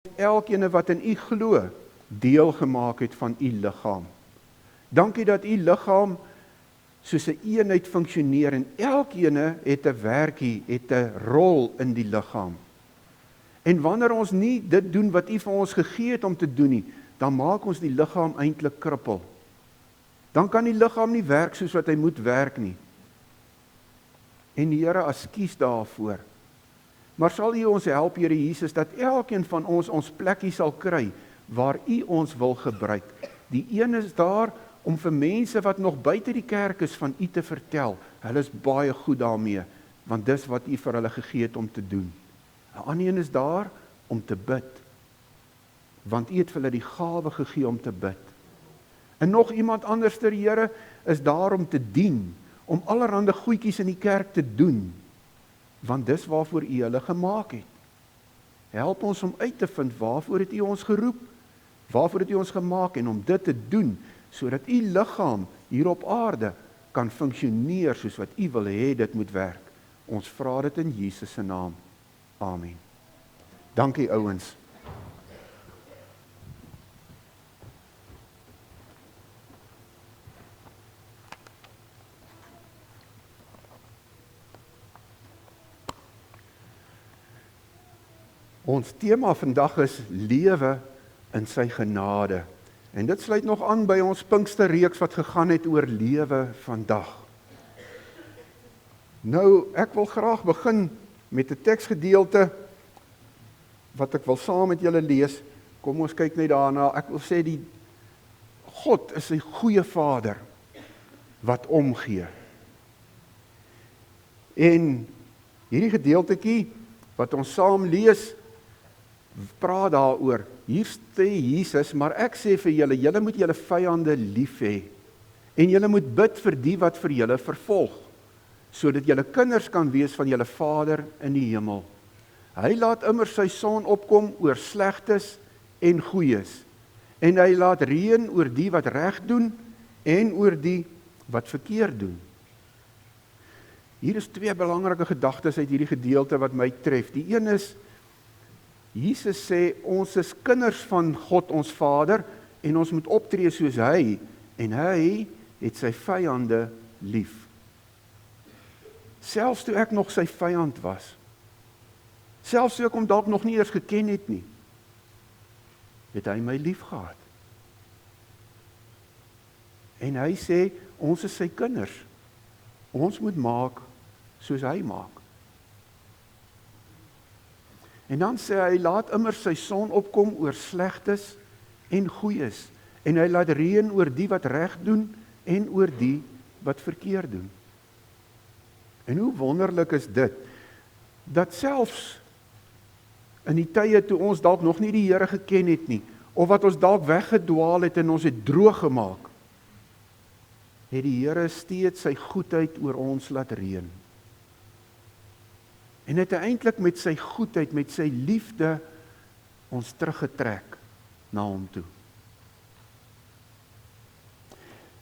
elkeen wat in u glo, deel gemaak het van u liggaam. Dankie dat u liggaam soos 'n eenheid funksioneer en elkeen het 'n werkie, het 'n rol in die liggaam. En wanneer ons nie dit doen wat u vir ons gegee het om te doen nie, dan maak ons die liggaam eintlik krippel. Dan kan die liggaam nie werk soos wat hy moet werk nie. En die Here, ekskuus daarvoor. Maar sal u ons help, Here Jesus, dat elkeen van ons plekkie sal kry waar u ons wil gebruik. Die een is daar om vir mense wat nog buite die kerk is van u te vertel. Hulle is baie goed daarmee, want dis wat u vir hulle gegee het om te doen. 'n ander een is daar om te bid, want u het vir hulle die gawe gegee om te bid. En nog iemand anders, Here, is daar om te dien, om allerhande goedjies in die kerk te doen, want dis waarvoor u hulle gemaak het. Help ons om uit te vind waarvoor het u ons geroep, waarvoor het u ons gemaak en om dit te doen, sodat u liggaam hier op aarde kan funksioneer soos wat u wil hê dit moet werk. Ons vra dit in Jesus se naam. Amen. Dankie ouens. Ons tema vandag is lewe in sy genade. En dit sluit nog aan by ons Pinksterreeks wat gegaan het oor lewe vandag. Nou, ek wil graag begin met 'n teksgedeelte wat ek wil saam met julle lees. Kom ons kyk net daarna. Ek wil sê God is 'n goeie Vader wat omgee. En hierdie gedeeltetjie wat ons saam lees, praat daaroor. Hier sê Jesus, maar ek sê vir julle, julle moet julle vyande lief hê en julle moet bid vir die wat vir julle vervolg, sodat julle kinders kan wees van julle Vader in die hemel. Hy laat immer sy son opkom oor slegtes en goeies, en hy laat reën oor die wat reg doen en oor die wat verkeerd doen. Hier is twee belangrike gedagtes uit hierdie gedeelte wat my tref. Die een is, Jesus sê, ons is kinders van God ons Vader, en ons moet optree soos hy, en hy het sy vyande lief. Selfs toe ek nog sy vyand was, selfs toe ek hom dalk nog nie eers geken het nie, het hy my lief gehad. En hy sê, ons is sy kinders, ons moet maak soos hy maak. En dan sê hy, laat immer sy son opkom oor slegtes en goeies, en hy laat reën oor die wat reg doen en oor die wat verkeerd doen. En hoe wonderlik is dit, dat selfs in die tye toe ons dalk nog nie die Here geken het nie, of wat ons dalk weggedwaal het en ons het droog gemaak, het die Here steeds sy goedheid oor ons laat reën. En het hy eintlik met sy goedheid, met sy liefde, ons teruggetrek na hom toe.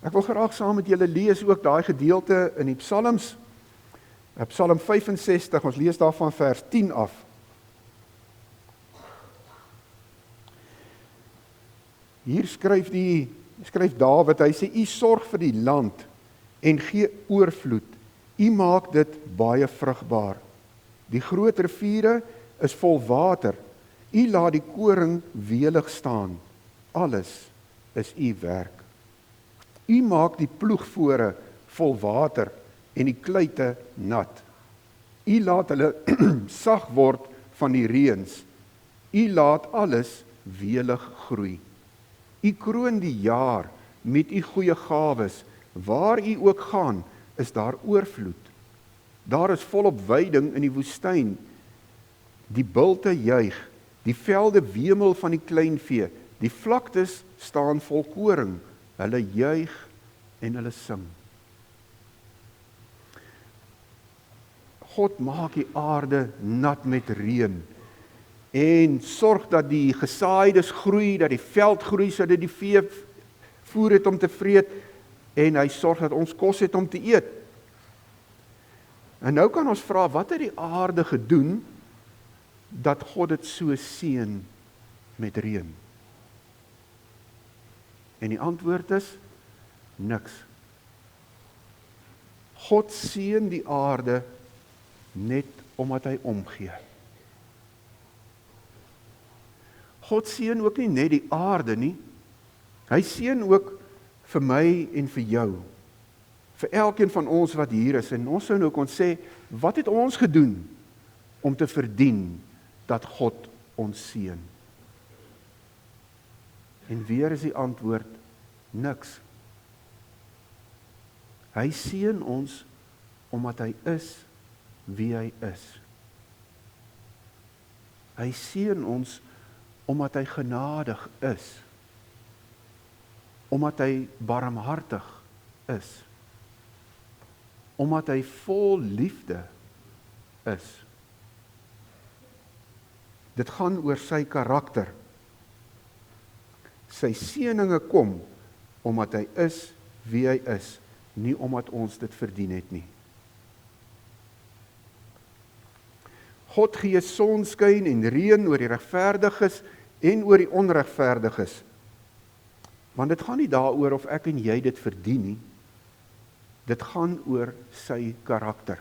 Ek wil graag saam met julle lees ook daai gedeelte in die Psalms, Psalm 65, ons lees daarvan vers 10 af. Hier skryf Dawid, hy sê, u sorg vir die land en gee oorvloed. U maak dit baie vrugbaar. Die groot riviere is vol water. U laat die koring welig staan. Alles is u werk. U maak die ploegvore vol water en die kluite nat. U laat hulle sag word van die reëns. U laat alles welig groei. U kroon die jaar met u goeie gawes. Waar u ook gaan, is daar oorvloed. Daar is volop weiding in die woestyn. Die bulte juig, die velde wemel van die kleinvee, die vlaktes staan vol koring. Hulle juig en hulle sing. God maak die aarde nat met reën en sorg dat die gesaaides groei, dat die veld groei, sodat die vee voer het om te vreet, en hy sorg dat ons kos het om te eet. En nou kan ons vra, wat het die aarde gedoen, dat God dit so seën met reën? En die antwoord is, niks. God seën die aarde net omdat hy omgee. God seën ook nie net die aarde nie, hy seën ook vir my en vir jou, vir elkeen van ons wat hier is, en ons sou nou kon sê, wat het ons gedoen om te verdien dat God ons seën? En weer is die antwoord, niks. Hy seën ons omdat hy is wie hy is. Hy seën ons omdat hy genadig is, omdat hy barmhartig is, omdat hy vol liefde is. Dit gaan oor sy karakter. Sy seëninge kom omdat hy is wie hy is, nie omdat ons dit verdien het nie. God gee sonskyn en reën oor die regverdiges en oor die onregverdiges. Want dit gaan nie daaroor of ek en jy dit verdien nie. Dit gaan oor sy karakter.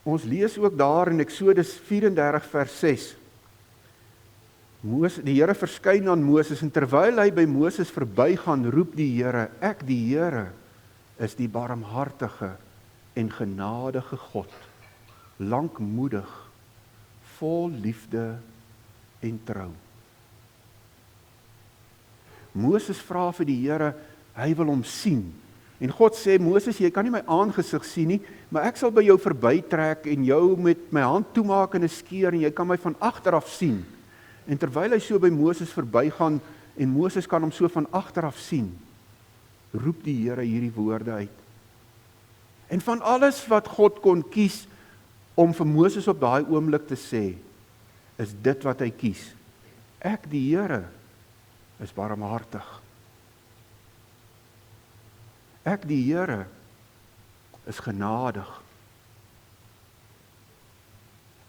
Ons lees ook daar in Eksodus 34 vers 6. Die Here verskyn aan Moses, en terwyl hy by Moses verbygaan, roep die Here, ek die Here is die barmhartige en genadige God, lankmoedig, vol liefde en trou. Moses vra vir die Here, hy wil hom sien. En God sê, Moses, jy kan nie my aangesig sien nie, maar ek sal by jou verbytrek en jou met my hand toemaak in 'n skeur en jy kan my van agteraf sien. En terwyl hy so by Moses verbygaan en Moses kan hom so van agteraf sien, roep die Here hierdie woorde uit. En van alles wat God kon kies om vir Moses op daai oomblik te sê, is dit wat hy kies. Ek die Here is barmhartig. Ek die Here is genadig.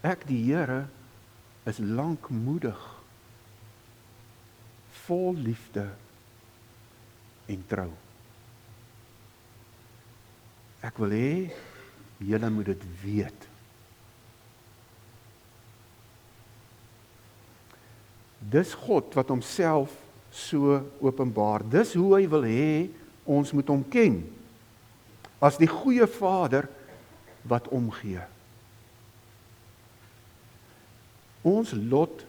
Ek die Here is lankmoedig, vol liefde en trou. Ek wil hê, julle moet dit weet. Dis God wat homself so openbaar. Dis hoe hy wil hê, ons moet hom ken. As die goeie Vader wat omgee. Ons lot,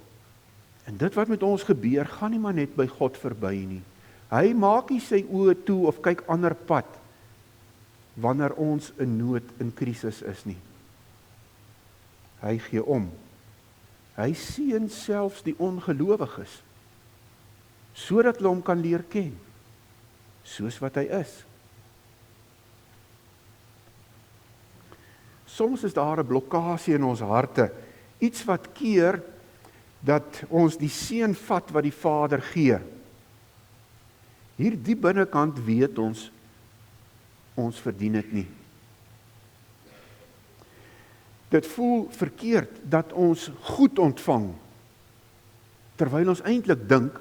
en dit wat met ons gebeur, gaan nie maar net by God verby nie. Hy maak nie sy oë toe of kyk ander pad, wanneer ons in nood, in krisis is nie. Hy gee om. Hy seën selfs die ongelowiges, sodat hulle hom kan leer ken, soos wat hy is. Soms is daar 'n blokkasie in ons harte, iets wat keer dat ons die seën vat wat die Vader gee. Hier diep binnekant weet ons verdien dit nie. Dit voel verkeerd dat ons goed ontvang, terwyl ons eintlik dink,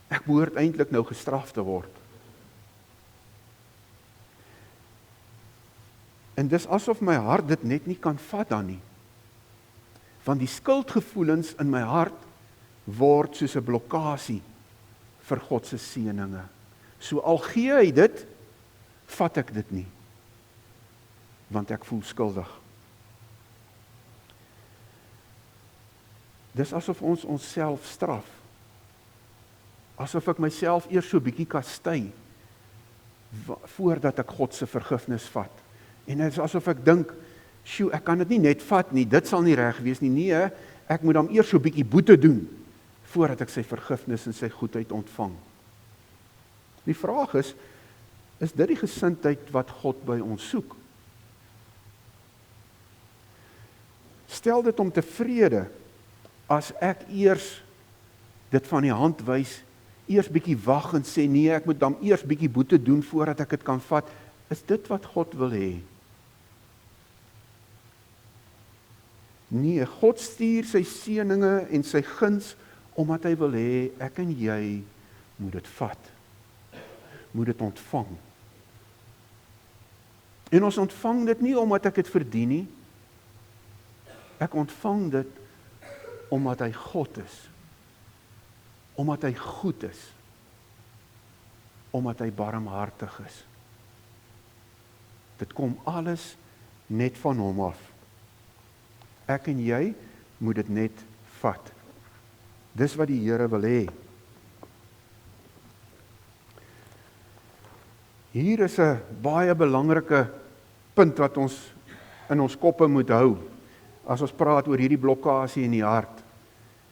ek behoort eintlik nou gestraf te word. En dis asof my hart dit net nie kan vat dan nie. Want die skuldgevoelens in my hart word soos 'n blokkasie vir God se seëninge. So al gee hy dit, vat ek dit nie. Want ek voel skuldig. Dis asof ons onsself straf. Asof ek myself eers so bietjie kastei voordat ek God se vergifnis vat. En dit is asof ek dink, sjoe, ek kan dit nie net vat nie, dit sal nie reg wees nie. Nee, ek moet dan eers so bietjie boete doen voordat ek sy vergifnis en sy goedheid ontvang. Die vraag is dit die gesindheid wat God by ons soek? Stel dit om tevrede as ek eers dit van die hand wys, eers bietjie wag en sê nee, ek moet dan eers bietjie boete doen voordat ek dit kan vat. Is dit wat God wil hê? Nee, God stuur sy seëninge en sy guns, omdat hy wil hê, ek en jy moet dit vat. Moet dit ontvang. En ons ontvang dit nie omdat ek dit verdien nie. Ek ontvang dit omdat hy God is. Omdat hy goed is. Omdat hy barmhartig is. Dit kom alles net van hom af. Ek en jy moet dit net vat. Dis wat die Here wil hê. Hier is 'n baie belangrike punt wat ons in ons koppe moet hou, as ons praat oor hierdie blokkasie in die hart.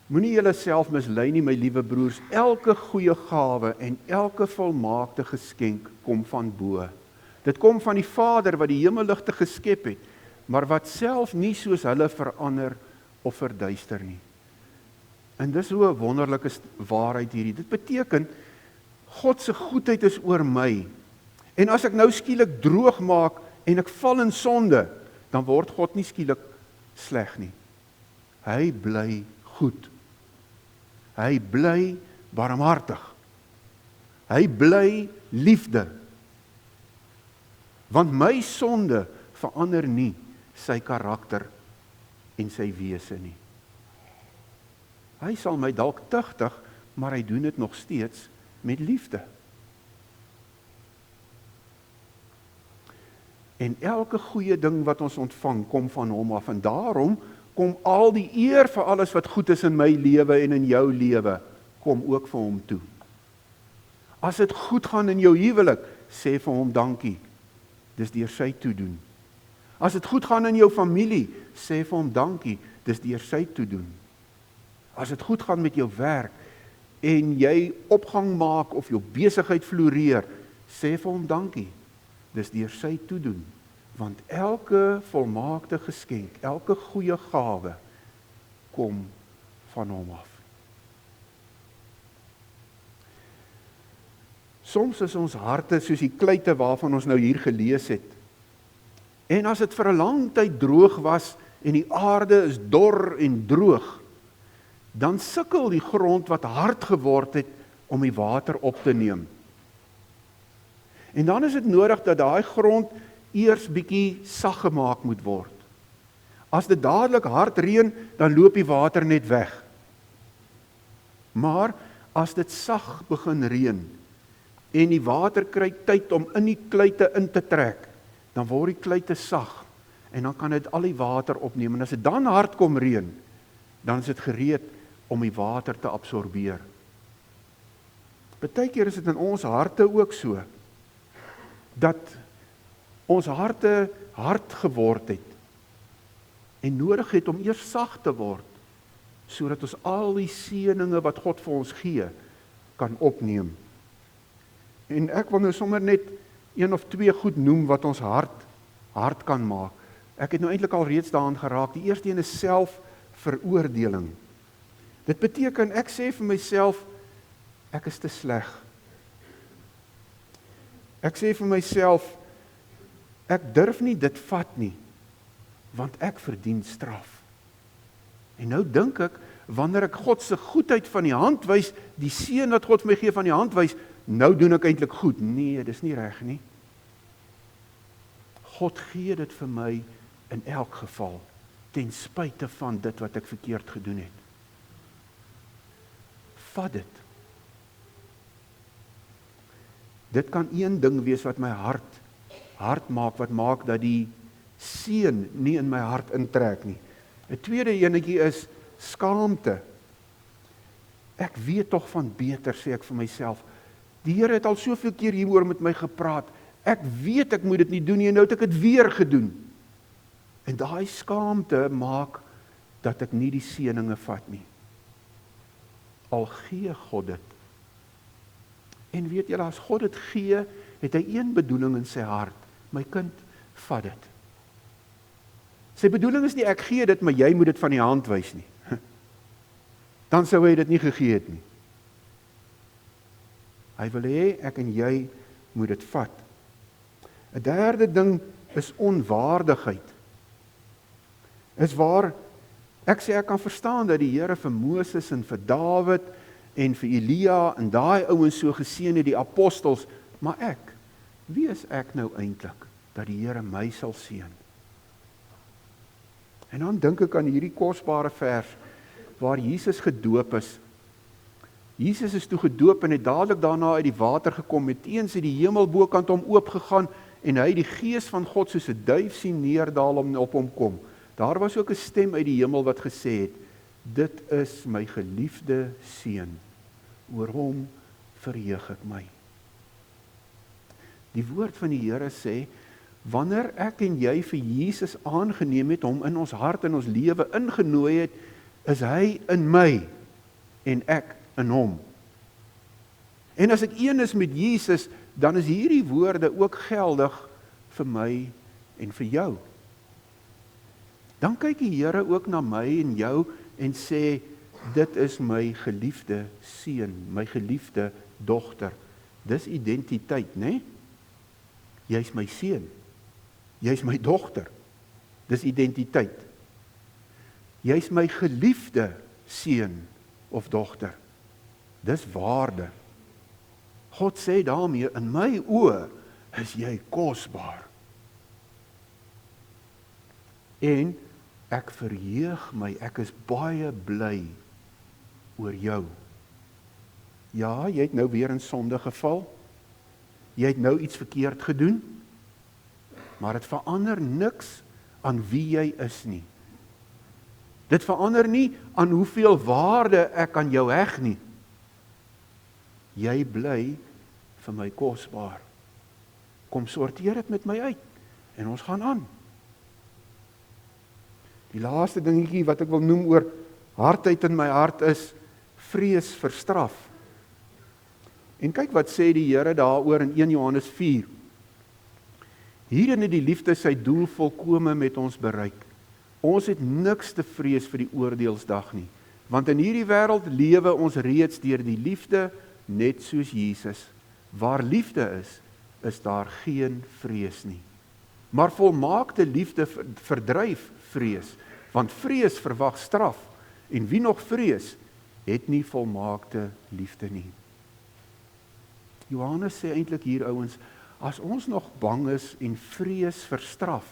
Moenie julle self mislei nie, my liewe broers, elke goeie gawe en elke volmaakte geskenk kom van bo. Dit kom van die Vader wat die hemelligte geskep het, maar wat self nie soos hulle verander of verduister nie. En dis so 'n wonderlike waarheid hierdie. Dit beteken, God se goedheid is oor my. En as ek nou skielik droog maak en ek val in sonde, dan word God nie skielik sleg nie. Hy bly goed. Hy bly barmhartig. Hy bly liefde. Want my sonde verander nie sy karakter en sy wese nie. Hy sal my dalk tugtig, maar hy doen dit nog steeds met liefde. En elke goeie ding wat ons ontvang, kom van hom af. En daarom kom al die eer vir alles wat goed is in my lewe en in jou lewe, kom ook vir hom toe. As dit goed gaan in jou huwelik, sê vir hom dankie. Dis deur sy toedoen. As dit goed gaan in jou familie, sê vir hom dankie. Dis deur sy toedoen. As dit goed gaan met jou werk en jy opgang maak of jou besigheid floreer, sê vir hom dankie. Dis deur sy toedoen. Want elke volmaakte geskenk, elke goeie gawe kom van hom af. Soms is ons harte soos die kluite waarvan ons nou hier gelees het. En as dit vir 'n lang tyd droog was en die aarde is dor en droog, dan sukkel die grond wat hard geword het om die water op te neem. En dan is dit nodig dat daai grond eers bietjie sag gemaak moet word. As dit dadelik hard reën, dan loop die water net weg. Maar as dit sag begin reën en die water kry tyd om in die kluite in te trek, dan word die kluite sag en dan kan dit al die water opneem. En as dit dan hard kom reën, dan is dit gereed om die water te absorbeer. Partykeer is dit in ons harte ook so, dat ons harte hard geword het en nodig het om eers sag te word, sodat ons al die seëninge wat God vir ons gee, kan opneem. En ek wil nou sommer net 1 of 2 goed noem wat ons hard kan maak. Ek het nou eintlik al reeds daaraan geraak. Die eerste een is selfveroordeling. Dit beteken, ek sê vir myself, ek is te sleg. Ek sê vir myself, ek durf nie dit vat nie, want ek verdien straf. En nou dink ek, wanneer ek God se goedheid van die hand wys, die seën wat God vir my gee van die hand wys, nou doen ek eintlik goed. Nee, dis nie reg nie. God gee dit vir my in elk geval, ten spyte van dit wat ek verkeerd gedoen het. Vat dit. Dit kan een ding wees wat my hart maak, wat maak dat die seën nie in my hart intrek nie. 'n tweede enetjie is skaamte. Ek weet tog van beter, sê ek vir myself. Die Here het al soveel keer hieroor met my gepraat. Ek weet ek moet dit nie doen nie, en nou het ek dit weer gedoen. En daai skaamte maak dat ek nie die seëninge vat nie. Al gee God dit. En weet julle, as God dit gee, het hy een bedoeling in sy hart. My kind, vat dit. Sy bedoeling is nie, ek gee dit, maar jy moet dit van die hand wys nie. Dan sou hy dit nie gegee het nie. Hy wil hê, ek en jy moet dit vat. 'n derde ding is onwaardigheid. Is waar Ek sê ek kan verstaan dat die Here vir Moses en vir Dawid en vir Elia en daai ouens so geseën het, die apostels, maar ek, wie is ek nou eintlik dat die Here my sal seën? En dan dink ek aan hierdie kosbare vers waar Jesus gedoop is. Jesus is toe gedoop en het dadelik daarna uit die water gekom, meteens het die hemel bokant hom oopgegaan en hy die Gees van God soos 'n duif sien neerdaal op hom kom. Daar was ook 'n stem uit die hemel wat gesê het, dit is my geliefde seun, oor hom verheug ek my. Die woord van die Here sê, wanneer ek en jy vir Jesus aangeneem het, hom in ons hart en ons lewe ingenooi het, is hy in my en ek in hom. En as ek een is met Jesus, dan is hierdie woorde ook geldig vir my en vir jou. Dan kyk die Here ook na my en jou en sê, dit is my geliefde seun, my geliefde dogter. Dis identiteit, né? Jy's my seun. Jy's my dogter. Dis identiteit. Jy's my geliefde seun of dogter. Dis waarde. God sê daarmee, in my oë is jy kosbaar. En ek verheug my, ek is baie bly oor jou. Ja, jy het nou weer in sonde geval. Jy het nou iets verkeerd gedoen. Maar dit verander niks aan wie jy is nie. Dit verander nie aan hoeveel waarde ek aan jou heg nie. Jy bly vir my kosbaar. Kom sorteer dit met my uit en ons gaan aan. Die laaste dingetjie wat ek wil noem oor hardheid in my hart is vrees vir straf. En kyk wat sê die Here daaroor in 1 Johannes 4. Hierin het die liefde sy doel volkome met ons bereik. Ons het niks te vrees vir die oordeelsdag nie, want in hierdie wêreld lewe ons reeds deur die liefde net soos Jesus. Waar liefde is daar geen vrees nie. Maar volmaakte liefde verdryf vrees, want vrees verwag straf, en wie nog vrees, het nie volmaakte liefde nie. Johannes sê eintlik hier, ouens, as ons nog bang is en vrees vir straf,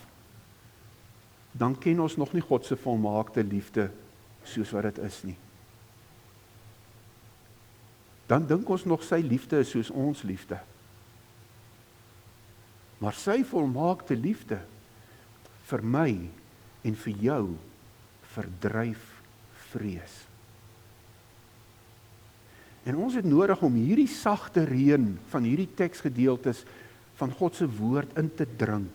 dan ken ons nog nie God se volmaakte liefde soos wat dit is nie. Dan dink ons nog sy liefde is soos ons liefde. Maar sy volmaakte liefde vir my en vir jou verdryf vrees. En ons het nodig om hierdie sagte reën van hierdie teksgedeeltes van God se woord in te drink,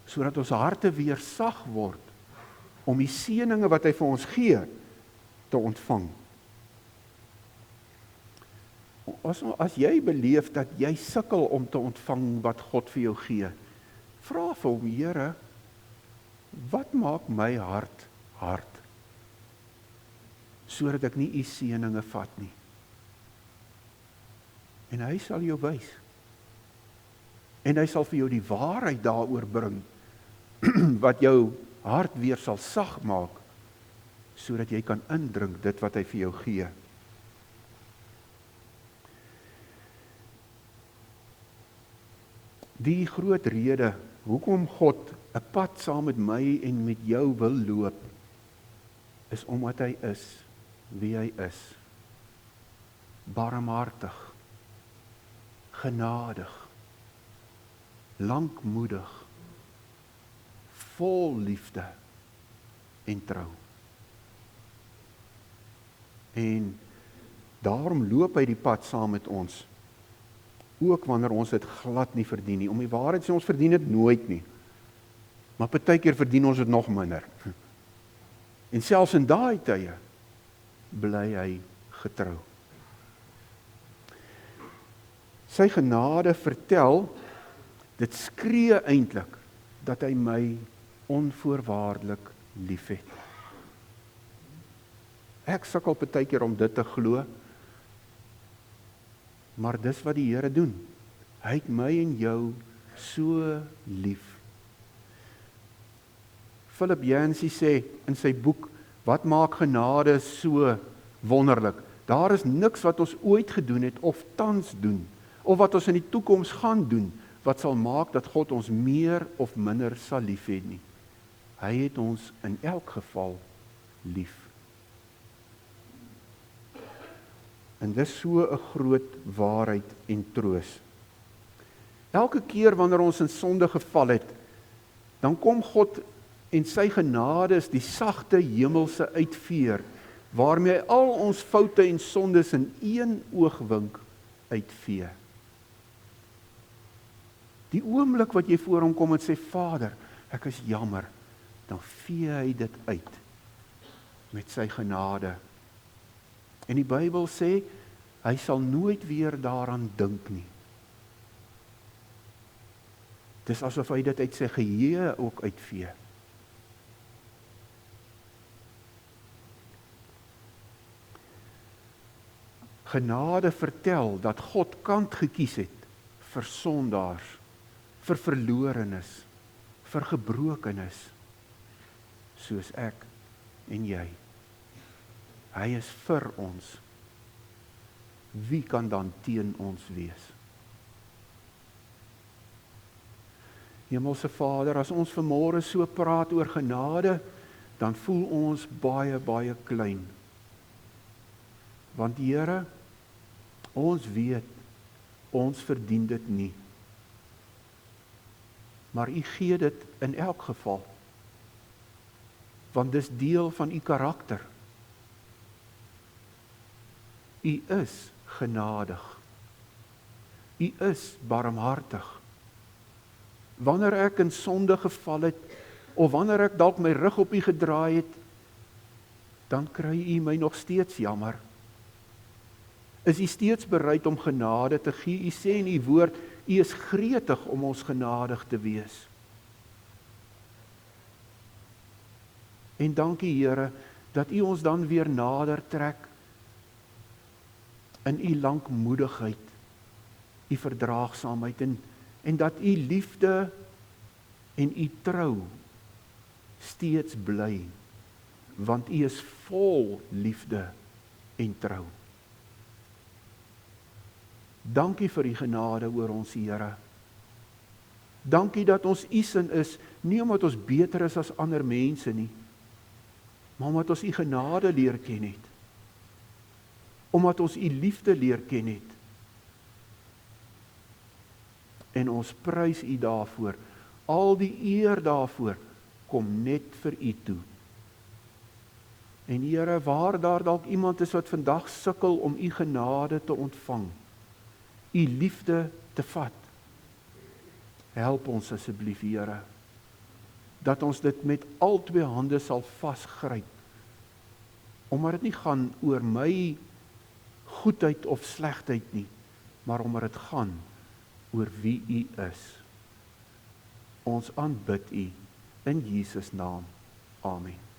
sodat ons harte weer sag word om die seëninge wat hy vir ons gee te ontvang. As jy beleef dat jy sukkel om te ontvang wat God vir jou gee, vra vir hom, Here, wat maak my hart hard, sodat ek nie u seëninge vat nie. En hy sal jou wys. En hy sal vir jou die waarheid daaroor bring, wat jou hart weer sal sag maak, sodat jy kan indrink dit wat hy vir jou gee. Die groot rede, hoekom God 'n pad saam met my en met jou wil loop, is omdat hy is wie hy is. Barmhartig, genadig, lankmoedig, vol liefde en trou. En daarom loop hy die pad saam met ons, ook wanneer ons dit glad nie verdien nie. Om die waarheid sê, ons verdien dit nooit nie. Maar partykeer verdien ons dit nog minder. En selfs in daai tye bly hy getrou. Sy genade vertel, dit skree eintlik dat hy my onvoorwaardelik liefhet. Ek sukkel partykeer om dit te glo, maar dis wat die Here doen. Hy het my en jou so lief. Philip Yancey sê in sy boek Wat maak genade so wonderlik? Daar is niks wat ons ooit gedoen het of tans doen, of wat ons in die toekoms gaan doen, wat sal maak dat God ons meer of minder sal lief hê nie. Hy het ons in elk geval lief. En dis so 'n groot waarheid en troos. Elke keer wanneer ons in sonde geval het, dan kom God en sy genade is die sagte hemelse uitveer, waarmee hy al ons foute en sondes in een oogwink uitvee. Die oomblik wat jy voor hom kom en sê, Vader, ek is jammer, dan vee hy dit uit met sy genade. En die Bybel sê, hy sal nooit weer daaraan dink nie. Dis asof hy dit uit sy geheue ook uitvee. Genade vertel dat God kant gekies het vir sondaars, vir verlorenes, vir gebrokenes, soos ek en jy. Hy is vir ons. Wie kan dan teen ons wees? Hemelse Vader, as ons vanmôre so praat oor genade, dan voel ons baie, baie klein. Want Here, ons weet, ons verdien dit nie. Maar U gee dit in elk geval. Want dis deel van U karakter. U is genadig. U is barmhartig. Wanneer ek in sonde geval het, of wanneer ek dalk my rug op U gedraai het, dan kry U my nog steeds jammer. Is U steeds bereid om genade te gee? U sê in U woord, U is gretig om ons genadig te wees. En dankie Here, dat U ons dan weer nader trek in U lankmoedigheid, U verdraagsaamheid en dat U liefde en U trou steeds bly, want U is vol liefde en trou. Dankie vir U genade oor ons Here. Dankie dat ons U sin is, nie omdat ons beter is as ander mense nie, maar omdat ons U genade leer ken het. Omdat ons U liefde leer ken het. En ons prys U daarvoor. Al die eer daarvoor kom net vir U toe. En Here, waar daar dalk iemand is wat vandag sukkel om U genade te ontvang, U liefde te vat, help ons asseblief, Here, dat ons dit met al twee hande sal vasgryp, omdat dit nie gaan oor my goedheid of slegheid nie, maar omdat dit gaan oor wie U is. Ons aanbid U in Jesus naam. Amen.